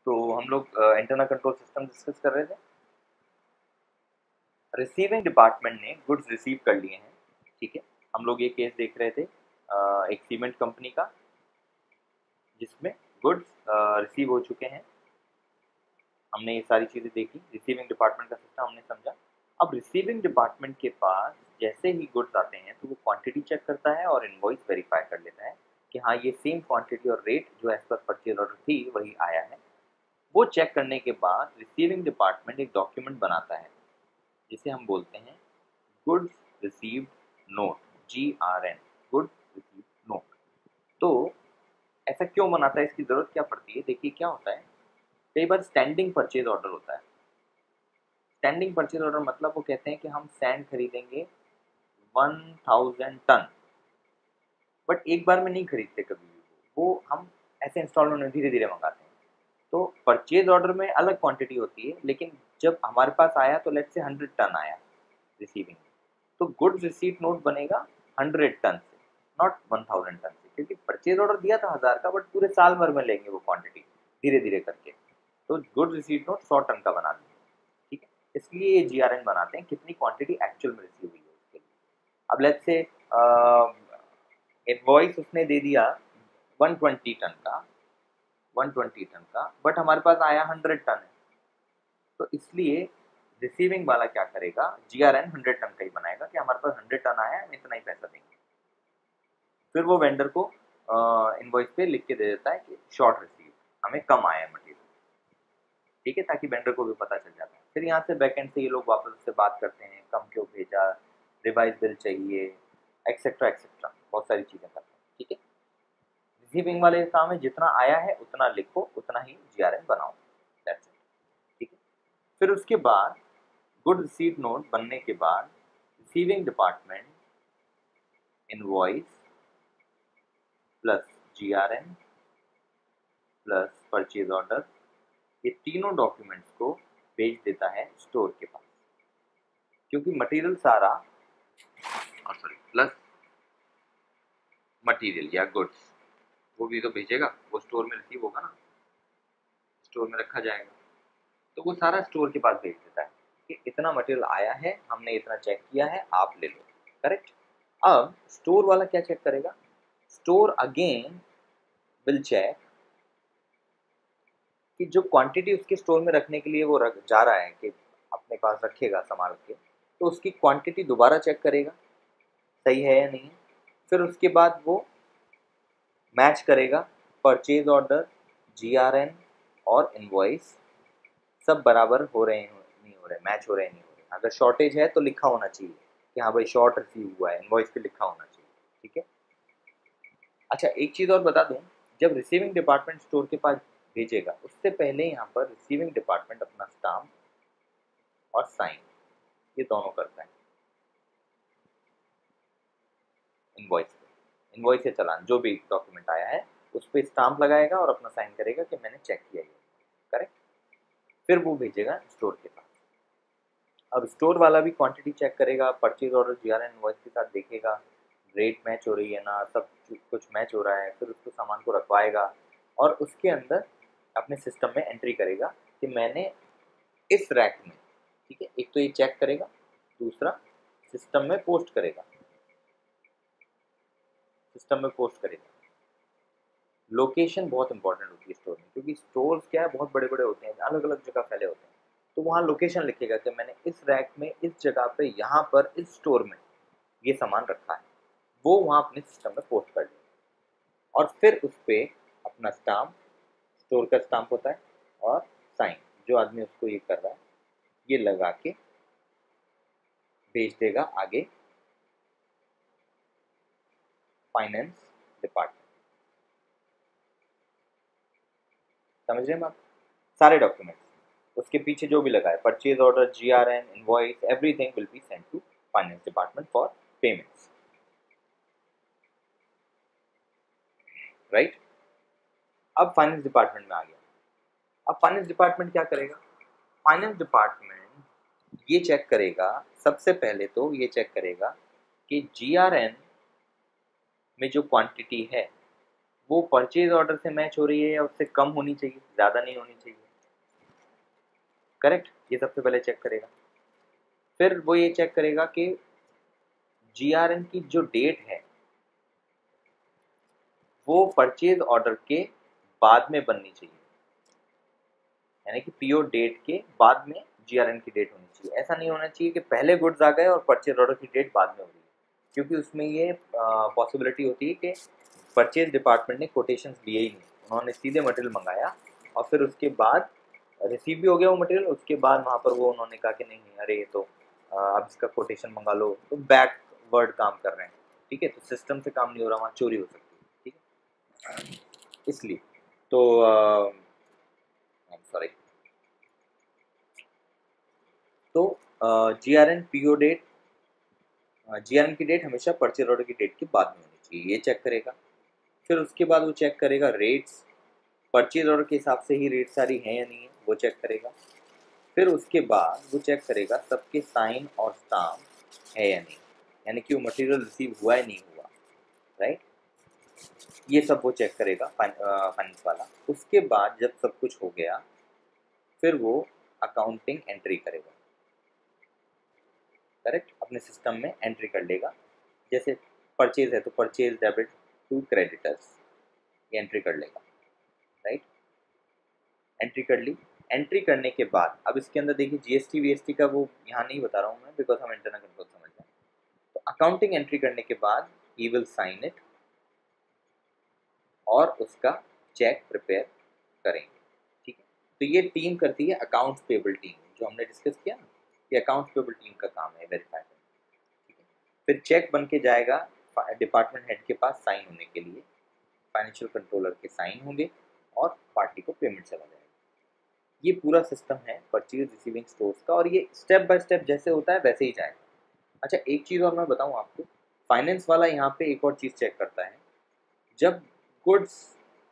तो हम लोग इंटरनल कंट्रोल सिस्टम डिस्कस कर रहे थे। रिसीविंग डिपार्टमेंट ने गुड्स रिसीव कर लिए हैं, ठीक है। हम लोग ये केस देख रहे थे एक सीमेंट कंपनी का, जिसमें गुड्स रिसीव हो चुके हैं। हमने ये सारी चीज़ें देखी, रिसीविंग डिपार्टमेंट का सिस्टम हमने समझा। अब रिसीविंग डिपार्टमेंट के पास जैसे ही गुड्स आते हैं तो वो क्वांटिटी चेक करता है और इनवॉइस वेरीफाई कर लेता है कि हाँ, ये सेम क्वांटिटी और रेट जो एज पर परचेज ऑर्डर थी वही आया है। वो चेक करने के बाद रिसीविंग डिपार्टमेंट एक डॉक्यूमेंट बनाता है जिसे हम बोलते हैं goods received note, GRN, goods received note. तो ऐसा क्यों बनाता है, इसकी ज़रूरत क्या पड़ती है? देखिए क्या होता है, कई बार स्टैंडिंग परचेज ऑर्डर होता है। स्टैंडिंग परचेज ऑर्डर मतलब वो कहते हैं कि हम सैंड खरीदेंगे 1000 टन, बट एक बार में नहीं खरीदते कभी भी, वो हम ऐसे इंस्टॉलमेंट में धीरे धीरे मंगाते हैं। तो परचेज ऑर्डर में अलग क्वांटिटी होती है, लेकिन जब हमारे पास आया तो लेट्स से 100 टन आया रिसीविंग, तो गुड्स रिसीट नोट बनेगा 100 टन से, नॉट 1000 टन से, क्योंकि परचेज ऑर्डर दिया था 1000 का, बट पूरे साल भर में लेंगे वो क्वांटिटी धीरे धीरे करके। तो गुड्स रिसीट नोट 100 टन का बना देंगे, ठीक है। इसलिए ये GRN बनाते हैं कितनी क्वांटिटी एक्चुअल में रिसीव हुई है उसके लिए। अब लेट्स से इनवॉइस उसने दे दिया 120 टन का, 120 टन का, बट हमारे पास आया 100 टन है। तो इसलिए रिसीविंग वाला क्या करेगा, GRN 100 टन का ही बनाएगा कि हमारे पास 100 टन आया है, इतना ही पैसा देंगे। फिर वो वेंडर को इनवॉइस पे लिख के दे देता है कि शॉर्ट रिसीव, हमें कम आया है मटेरियल, ठीक है, ताकि वेंडर को भी पता चल जाता है। फिर यहाँ से बैकएंड से ये लोग वापस उससे बात करते हैं, कम क्यों भेजा, रिवाइज बिल चाहिए, एक्सेट्रा एक्सेट्रा, बहुत सारी चीज़ें करते हैं, ठीक है। रिसीविंग वाले का काम है जितना आया है उतना लिखो, उतना ही GRN बनाओ, दैट्स इट, ठीक है। फिर उसके बाद गुड रिसीट नोट बनने के बाद receiving department invoice plus GRN plus purchase order, ये तीनों डॉक्यूमेंट्स को भेज देता है स्टोर के पास, क्योंकि मटेरियल सारा प्लस मटेरियल या गुड्स वो भी तो भेजेगा, वो स्टोर में रिसीव होगा ना, स्टोर में रखा जाएगा, तो वो सारा स्टोर के पास भेज देता है कि इतना मटेरियल आया है, हमने इतना चेक किया है, आप ले लो, करेक्ट। अब स्टोर वाला क्या चेक करेगा, स्टोर अगेन विल चेक कि जो क्वांटिटी उसके स्टोर में रखने के लिए वो रख जा रहा है कि अपने पास रखेगा संभाल के, तो उसकी क्वांटिटी दोबारा चेक करेगा सही है या नहीं। फिर उसके बाद वो मैच करेगा परचेज ऑर्डर, GRN और इनवॉइस सब बराबर हो रहे हैं नहीं हो रहे, मैच हो रहे हैं नहीं हो रहे। अगर शॉर्टेज है तो लिखा होना चाहिए कि हाँ भाई शॉर्ट रिसीव हुआ है, इनवॉइस पे लिखा होना चाहिए, ठीक है। अच्छा एक चीज़ और बता दूं, जब रिसीविंग डिपार्टमेंट स्टोर के पास भेजेगा उससे पहले यहाँ पर रिसीविंग डिपार्टमेंट अपना स्टाम्प और साइन ये दोनों करता है इनवॉइस पे। इनवॉइस या चालान जो भी डॉक्यूमेंट आया है उस पर स्टाम्प लगाएगा और अपना साइन करेगा कि मैंने चेक किया है, करेक्ट। फिर वो भेजेगा स्टोर के पास। अब स्टोर वाला भी क्वांटिटी चेक करेगा, परचेज ऑर्डर GRN इनवॉइस के साथ देखेगा, रेट मैच हो रही है ना, सब कुछ मैच हो रहा है, फिर उसको सामान को रखवाएगा और उसके अंदर अपने सिस्टम में एंट्री करेगा कि मैंने इस रैक में, ठीक है, एक तो ये चेक करेगा, दूसरा सिस्टम में पोस्ट करेगा, सिस्टम में पोस्ट करेगा। लोकेशन बहुत इंपॉर्टेंट होती है स्टोर में, क्योंकि स्टोर्स क्या है बहुत बड़े बड़े होते हैं, अलग अलग जगह फैले होते हैं, तो वहाँ लोकेशन लिखेगा कि मैंने इस रैक में इस जगह पे यहाँ पर इस स्टोर में ये सामान रखा है, वो वहाँ अपने सिस्टम में पोस्ट कर देगा। और फिर उस पर अपना स्टाम्प, स्टोर का स्टाम्प होता है, और साइन जो आदमी उसको ये कर रहा है ये लगा के भेज देगा आगे फाइनेंस डिपार्टमेंट। समझ रहे हैं आप? सारे डॉक्यूमेंट्स उसके पीछे जो भी लगा है, purchase order, GRN, invoice, everything will be sent to finance department for payments, right. अब फाइनेंस डिपार्टमेंट में आ गया। अब फाइनेंस डिपार्टमेंट क्या करेगा, फाइनेंस डिपार्टमेंट ये चेक करेगा, सबसे पहले तो ये चेक करेगा कि GRN में जो क्वांटिटी है वो परचेज ऑर्डर से मैच हो रही है या उससे कम होनी चाहिए, ज़्यादा नहीं होनी चाहिए। करेक्ट, ये सबसे पहले चेक करेगा। फिर वो ये चेक करेगा कि GRN की जो डेट है वो परचेज ऑर्डर के बाद में बननी चाहिए, यानी कि PO डेट के बाद में GRN की डेट होनी चाहिए। ऐसा नहीं होना चाहिए कि पहले गुड्स आ गए और परचेज ऑर्डर की डेट बाद में हो रही है, क्योंकि उसमें ये पॉसिबिलिटी होती है कि परचेज डिपार्टमेंट ने कोटेशंस दिए ही नहीं, उन्होंने सीधे मटेरियल मंगाया और फिर उसके बाद रिसीव भी हो गया वो मटेरियल, उसके बाद वहाँ पर वो उन्होंने कहा कि नहीं नहीं अरे ये तो अब इसका कोटेशन मंगा लो, तो बैकवर्ड काम कर रहे हैं। ठीक है, तो सिस्टम से काम नहीं हो रहा, वहाँ चोरी हो सकती है। ठीक है, इसलिए तो सॉरी, तो GRN PO डेट, GRN की डेट हमेशा परचेज ऑर्डर की डेट के बाद में होनी चाहिए, ये चेक करेगा। फिर उसके बाद वो चेक करेगा रेट्स, परचेज ऑर्डर के हिसाब से ही रेट सारी हैं या नहीं है, वो चेक करेगा। फिर उसके बाद वो चेक करेगा सबके साइन और स्टाम्प है या नहीं, यानी कि वो मटेरियल रिसीव हुआ है नहीं हुआ, राइट। ये सब वो चेक करेगा फाइनेंस वाला। उसके बाद जब सब कुछ हो गया फिर वो अकाउंटिंग एंट्री करेगा। करेक्ट, अपने सिस्टम में एंट्री कर लेगा। जैसे परचेज है तो परचेज डेबिट टू क्रेडिटर्स, ये एंट्री कर लेगा, राइट। एंट्री कर ली। एंट्री करने के बाद अब इसके अंदर देखिए GST VST का वो यहाँ नहीं बता रहा हूँ मैं, बिकॉज हम इंटरनल कंट्रोल समझ रहे हैं। तो अकाउंटिंग एंट्री करने के बाद ही विल साइन इट और उसका चेक प्रिपेयर करेंगे। ठीक है, तो ये टीम करती है अकाउंट्स पेबल टीम, जो हमने डिस्कस किया ना, ये अकाउंट्स पेबल टीम का काम है वेरीफाई करना। ठीक है, फिर चेक बन के जाएगा डिपार्टमेंट हेड के पास साइन होने के लिए, फाइनेंशियल कंट्रोलर के साइन होंगे और पार्टी को पेमेंट चला जाएगा। ये पूरा सिस्टम है परचेज रिसीविंग स्टोर्स का, और ये स्टेप बाय स्टेप जैसे होता है वैसे ही जाएगा। अच्छा, एक चीज़ और मैं बताऊं आपको, फाइनेंस वाला यहाँ पे एक और चीज़ चेक करता है। जब गुड्स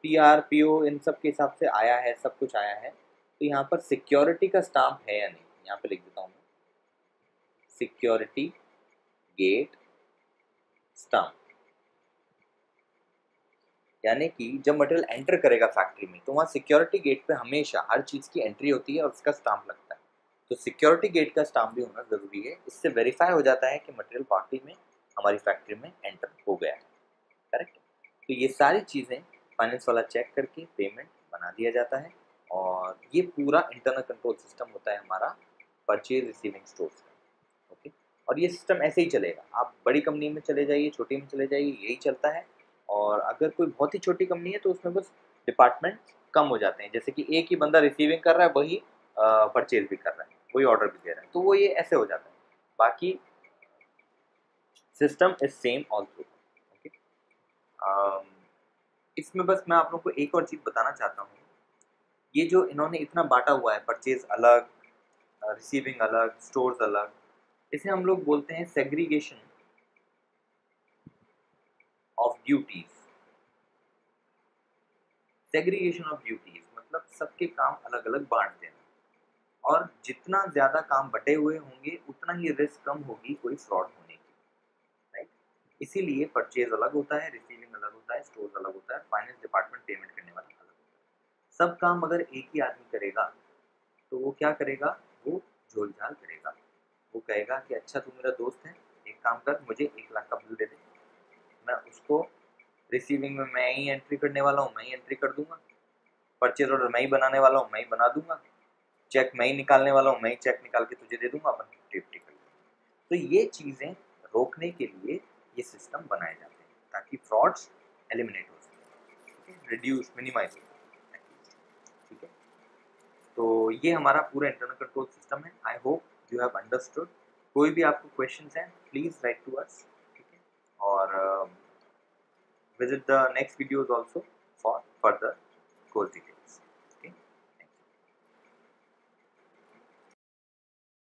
PR PO इन सब के हिसाब से आया है, सब कुछ आया है, तो यहाँ पर सिक्योरिटी का स्टाम्प है या नहीं, यहाँ पे लिख देता हूँ मैं, सिक्योरिटी गेट स्टाम्प। यानी कि जब मटेरियल एंटर करेगा फैक्ट्री में तो वहाँ सिक्योरिटी गेट पे हमेशा हर चीज़ की एंट्री होती है और उसका स्टाम्प लगता है। तो सिक्योरिटी गेट का स्टाम्प भी होना ज़रूरी है, इससे वेरीफाई हो जाता है कि मटेरियल वाकई में हमारी फैक्ट्री में एंटर हो गया है। करेक्ट, तो ये सारी चीज़ें फाइनेंस वाला चेक करके पेमेंट बना दिया जाता है, और ये पूरा इंटरनल कंट्रोल सिस्टम होता है हमारा परचेज रिसीविंग स्टोर्स का। ओके, और ये सिस्टम ऐसे ही चलेगा, आप बड़ी कंपनी में चले जाइए, छोटी में चले जाइए, यही चलता है। और अगर कोई बहुत ही छोटी कंपनी है तो उसमें बस डिपार्टमेंट कम हो जाते हैं, जैसे कि एक ही बंदा रिसीविंग कर रहा है, वही परचेज भी कर रहा है, वही ऑर्डर भी दे रहा है, तो वो ये ऐसे हो जाता है। बाकी system is same all through. Okay, इसमें बस मैं आप लोगों को एक और चीज़ बताना चाहता हूँ, ये जो इन्होंने इतना बांटा हुआ है, परचेज अलग, रिसीविंग अलग, स्टोर्स अलग, इसे हम लोग बोलते हैं segregation of duties. Segregation of duties मतलब सबके काम अलग अलग बांट देना, और जितना ज़्यादा काम बटे हुए होंगे उतना ही रिस्क कम होगी कोई फ्रॉड होने की, राइट। इसीलिए परचेज अलग होता है, रिसीविंग अलग होता है, स्टोर्स अलग होता है, फाइनेंस डिपार्टमेंट पेमेंट करने वाला अलग होता है। सब काम अगर एक ही आदमी करेगा तो वो क्या करेगा, वो झोल झाल करेगा। वो कहेगा कि अच्छा तू मेरा दोस्त है, एक काम कर, मुझे 1 लाख का बिल दे दे, मैं उसको रिसीविंग में मैं ही एंट्री करने वाला हूँ, मैं ही एंट्री कर दूंगा, परचेज ऑर्डर मैं ही बनाने वाला हूँ, मैं ही बना दूंगा, चेक मैं ही निकालने वाला हूँ, मैं ही चेक निकाल के तुझे दे दूंगा, अपन 50-50 कर लूँगा। तो ये चीज़ें रोकने के लिए ये सिस्टम बनाए जाते हैं ताकि फ्रॉड्स एलिमिनेट हो सके, रिड्यूस, मिनिमाइज हो सके। ठीक है, तो ये हमारा पूरा इंटरनल कंट्रोल सिस्टम है। I hope you have understood. कोई भी आपको क्वेश्चंस हैं प्लीज़ राइट टू अस। ठीक है, और visit the next videos also for further course details.